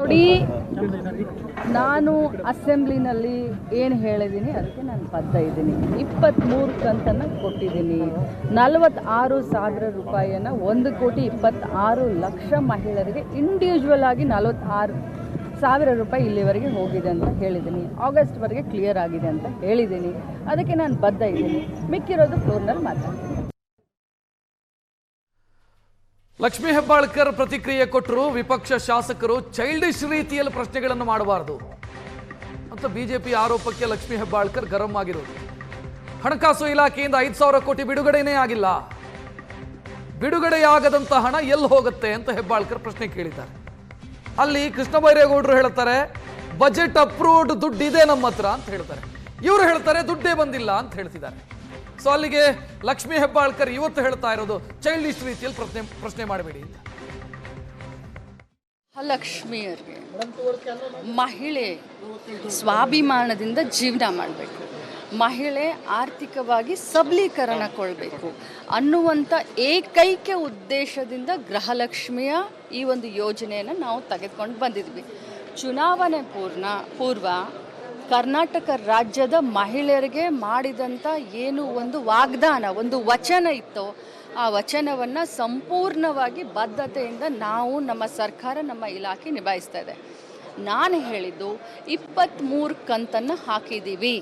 ನೋಡಿ, ನಾನು ಅಸೆಂಬ್ಲಿನಲ್ಲಿ ಏನು ಹೇಳಿದ್ದೀನಿ ಅದಕ್ಕೆ ನಾನು ಬದ್ಧ ಇದ್ದೀನಿ. 23 ಕಂತನ್ನು ಕೊಟ್ಟಿದ್ದೀನಿ. 46,000 ರೂಪಾಯಿಯನ್ನು 1,26,00,000 ಮಹಿಳೆಯರಿಗೆ ಇಂಡಿವಿಜುವಲ್ ಆಗಿ 46,000 ರೂಪಾಯಿ ಇಲ್ಲಿವರೆಗೆ ಹೋಗಿದೆ ಅಂತ ಹೇಳಿದ್ದೀನಿ. ಆಗಸ್ಟ್ವರೆಗೆ ಕ್ಲಿಯರ್ ಆಗಿದೆ ಅಂತ ಹೇಳಿದ್ದೀನಿ. ಅದಕ್ಕೆ ನಾನು ಬದ್ಧ ಇದ್ದೀನಿ. ಮಿಕ್ಕಿರೋದು ಫ್ಲೋರ್ನಲ್ಲಿ ಮಾತಾಡ್ತೀನಿ. ಲಕ್ಷ್ಮೀ ಹೆಬ್ಬಾಳ್ಕರ್ ಪ್ರತಿಕ್ರಿಯೆ ಕೊಟ್ಟರು. ವಿಪಕ್ಷ ಶಾಸಕರು ಚೈಲ್ಡಿಶ್ ರೀತಿಯಲ್ಲಿ ಪ್ರಶ್ನೆಗಳನ್ನು ಮಾಡಬಾರದು ಅಂತ ಬಿಜೆಪಿ ಆರೋಪಕ್ಕೆ ಲಕ್ಷ್ಮೀ ಹೆಬ್ಬಾಳ್ಕರ್ ಗರಂ ಆಗಿರೋದು. ಹಣಕಾಸು ಇಲಾಖೆಯಿಂದ 5,000 ಕೋಟಿ ಬಿಡುಗಡೆನೇ ಆಗಿಲ್ಲ. ಬಿಡುಗಡೆಯಾಗದಂತ ಹಣ ಎಲ್ಲಿ ಹೋಗುತ್ತೆ ಅಂತ ಹೆಬ್ಬಾಳ್ಕರ್ ಪ್ರಶ್ನೆ ಕೇಳಿದ್ದಾರೆ. ಅಲ್ಲಿ ಕೃಷ್ಣ ಬೈರೇಗೌಡರು ಹೇಳ್ತಾರೆ ಬಜೆಟ್ ಅಪ್ರೂವ್ಡ್ ದುಡ್ಡಿದೆ ನಮ್ಮ ಹತ್ರ ಅಂತ ಹೇಳ್ತಾರೆ. ಇವರು ಹೇಳ್ತಾರೆ ದುಡ್ಡೇ ಬಂದಿಲ್ಲ ಅಂತ ಹೇಳ್ತಿದ್ದಾರೆ. ಸೊ ಅಲ್ಲಿಗೆ ಲಕ್ಷ್ಮೀ ಹೆಬ್ಬಾಳ್ಕರ್ ಇವತ್ತು ಹೇಳ್ತಾ ಇರೋದು ಚೈಲ್ಡಿಶ್ ರೀತಿಯಲ್ಲಿ ಪ್ರಶ್ನೆ ಮಾಡಬೇಡಿ ಅಂತ. ಲಕ್ಷ್ಮಿಯರಿಗೆ ಮಹಿಳೆ ಸ್ವಾಭಿಮಾನದಿಂದ ಜೀವನ ಮಾಡಬೇಕು, ಮಹಿಳೆ ಆರ್ಥಿಕವಾಗಿ ಸಬಲೀಕರಣಗೊಳ್ಬೇಕು ಅನ್ನುವಂಥ ಏಕೈಕ ಉದ್ದೇಶದಿಂದ ಗೃಹಲಕ್ಷ್ಮಿಯ ಈ ಒಂದು ಯೋಜನೆಯನ್ನು ನಾವು ತೆಗೆದುಕೊಂಡು ಬಂದಿದ್ವಿ. ಚುನಾವಣೆ ಪೂರ್ವ ಕರ್ನಾಟಕ ರಾಜ್ಯದ ಮಹಿಳೆಯರಿಗೆ ಮಾಡಿದಂಥ ಏನು ಒಂದು ವಾಗ್ದಾನ, ಒಂದು ವಚನ ಇತ್ತೋ ಆ ವಚನವನ್ನು ಸಂಪೂರ್ಣವಾಗಿ ಬದ್ಧತೆಯಿಂದ ನಾವು ನಮ್ಮ ಸರ್ಕಾರ, ನಮ್ಮ ಇಲಾಖೆ ನಿಭಾಯಿಸ್ತಾ ಇದೆ. ನಾನು ಹೇಳಿದ್ದು 23 ಕಂತನ್ನು ಹಾಕಿದ್ದೀವಿ.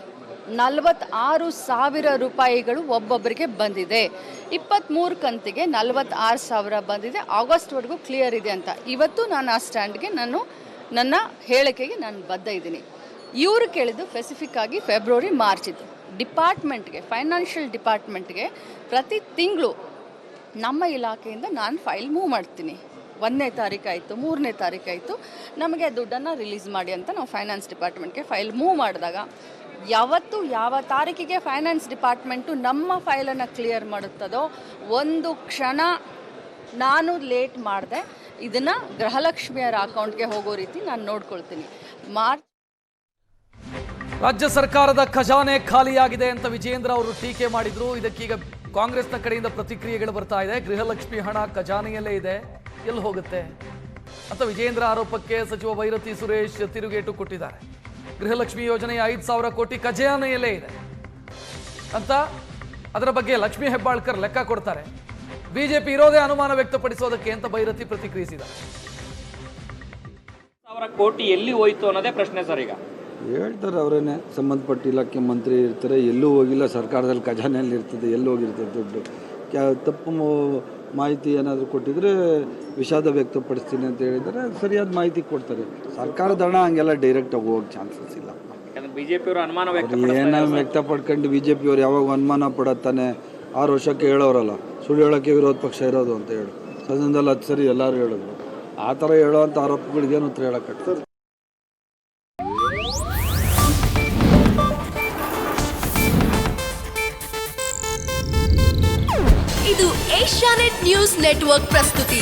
46,000 ರೂಪಾಯಿಗಳು ಒಬ್ಬೊಬ್ಬರಿಗೆ ಬಂದಿದೆ. 23 ಕಂತಿಗೆ 46,000 ಬಂದಿದೆ. ಆಗಸ್ಟ್ವರೆಗೂ ಕ್ಲಿಯರ್ ಇದೆ ಅಂತ ಇವತ್ತು ನಾನು ಆ ಸ್ಟ್ಯಾಂಡ್ಗೆ ನನ್ನ ಹೇಳಿಕೆಗೆ ನಾನು ಬದ್ಧ ಇದ್ದೀನಿ. ಇವರು ಕೇಳಿದ್ದು ಸ್ಪೆಸಿಫಿಕ್ ಆಗಿ ಫೆಬ್ರವರಿ ಮಾರ್ಚ್ ಇತ್ತು. ಡಿಪಾರ್ಟ್ಮೆಂಟ್ಗೆ, ಫೈನಾನ್ಷಿಯಲ್ ಡಿಪಾರ್ಟ್ಮೆಂಟ್ಗೆ ಪ್ರತಿ ತಿಂಗಳು ನಮ್ಮ ಇಲಾಖೆಯಿಂದ ನಾನು ಫೈಲ್ ಮೂವ್ ಮಾಡ್ತೀನಿ. 1ನೇ ತಾರೀಕಾಯಿತು, 3ನೇ ತಾರೀಕಾಯಿತು, ನಮಗೆ ದುಡ್ಡನ್ನು ರಿಲೀಸ್ ಮಾಡಿ ಅಂತ ನಾವು ಫೈನಾನ್ಸ್ ಡಿಪಾರ್ಟ್ಮೆಂಟ್ಗೆ ಫೈಲ್ ಮೂವ್ ಮಾಡಿದಾಗ ಯಾವ ತಾರೀಕಿಗೆ ಫೈನಾನ್ಸ್ ಡಿಪಾರ್ಟ್ಮೆಂಟು ನಮ್ಮ ಫೈಲನ್ನು ಕ್ಲಿಯರ್ ಮಾಡುತ್ತದೋ ಒಂದು ಕ್ಷಣ ನಾನು ಲೇಟ್ ಮಾಡಿದೆ. ಇದನ್ನು ಗೃಹಲಕ್ಷ್ಮಿಯರ ಅಕೌಂಟ್ಗೆ ಹೋಗೋ ರೀತಿ ನಾನು ನೋಡ್ಕೊಳ್ತೀನಿ. ರಾಜ್ಯ ಸರ್ಕಾರದ ಖಜಾನೆ ಖಾಲಿಯಾಗಿದೆ ಅಂತ ವಿಜೇಂದ್ರ ಅವರು ಟೀಕೆ ಮಾಡಿದ್ರು. ಇದಕ್ಕೀಗ ಕಾಂಗ್ರೆಸ್ನ ಕಡೆಯಿಂದ ಪ್ರತಿಕ್ರಿಯೆಗಳು ಬರ್ತಾ ಇದೆ. ಗೃಹಲಕ್ಷ್ಮಿ ಹಣ ಖಜಾನೆಯಲ್ಲೇ ಇದೆ, ಎಲ್ಲಿ ಹೋಗುತ್ತೆ ಅಂತ ವಿಜೇಂದ್ರ ಆರೋಪಕ್ಕೆ ಸಚಿವ ಭೈರತಿ ಸುರೇಶ್ ತಿರುಗೇಟು ಕೊಟ್ಟಿದ್ದಾರೆ. ಗೃಹಲಕ್ಷ್ಮಿ ಯೋಜನೆಯ 5,000 ಕೋಟಿ ಖಜಾನೆಯಲ್ಲೇ ಇದೆ ಅಂತ ಅದರ ಬಗ್ಗೆ ಲಕ್ಷ್ಮೀ ಹೆಬ್ಬಾಳ್ಕರ್ ಲೆಕ್ಕ ಕೊಡ್ತಾರೆ. ಬಿಜೆಪಿ ಇರೋದೇ ಅನುಮಾನ ವ್ಯಕ್ತಪಡಿಸೋದಕ್ಕೆ ಅಂತ ಭೈರತಿ ಪ್ರತಿಕ್ರಿಯಿಸಿದ್ದಾರೆ. 1,000 ಕೋಟಿ ಎಲ್ಲಿ ಹೋಯ್ತು ಅನ್ನೋದೇ ಪ್ರಶ್ನೆ ಸರ್. ಈಗ ಹೇಳ್ತಾರೆ ಅವರೇನೆ, ಸಂಬಂಧಪಟ್ಟ ಇಲಾಖೆ ಮಂತ್ರಿ ಇರ್ತಾರೆ, ಎಲ್ಲೂ ಹೋಗಿಲ್ಲ, ಸರ್ಕಾರದಲ್ಲಿ ಖಜಾನೆಯಲ್ಲಿ ಇರ್ತದೆ, ಎಲ್ಲಿ ಹೋಗಿರ್ತದೆ ದುಡ್ಡು. ತಪ್ಪು ಮಾಹಿತಿ ಏನಾದರೂ ಕೊಟ್ಟಿದ್ರೆ ವಿಷಾದ ವ್ಯಕ್ತಪಡಿಸ್ತೀನಿ ಅಂತ ಹೇಳಿದರೆ ಸರಿಯಾದ ಮಾಹಿತಿ ಕೊಡ್ತಾರೆ. ಸರ್ಕಾರದ ಹಣ ಹಂಗೆಲ್ಲ ಡೈರೆಕ್ಟಾಗಿ ಹೋಗೋಕ್ಕೆ ಚಾನ್ಸಸ್ ಇಲ್ಲ. ಬಿಜೆಪಿಯವರು ಅನುಮಾನ ವ್ಯಕ್ತಪಡ್ಕೊಂಡು ಬಿಜೆಪಿಯವರು ಯಾವಾಗ ಅನುಮಾನ ಪಡತ್ತಾನೆ 6 ವರ್ಷಕ್ಕೆ ಹೇಳೋರಲ್ಲ, ಸುಳ್ಳು ಹೇಳೋಕ್ಕೆ ವಿರೋಧ ಪಕ್ಷ ಇರೋದು ಅಂತ ಹೇಳಿ ಸದನದಲ್ಲಿ ಅದು ಸರಿ ಎಲ್ಲರೂ ಹೇಳಿದ್ರು. ಆ ಥರ ಹೇಳೋವಂಥ ಆರೋಪಗಳಿಗೇನು ಉತ್ತರ ಹೇಳೋಕ್ಕಾಗ್ತದೆ? ಇದು ಏಷ್ಯಾನೆಟ್ ನ್ಯೂಸ್ ನೆಟ್ವರ್ಕ್ ಪ್ರಸ್ತುತಿ.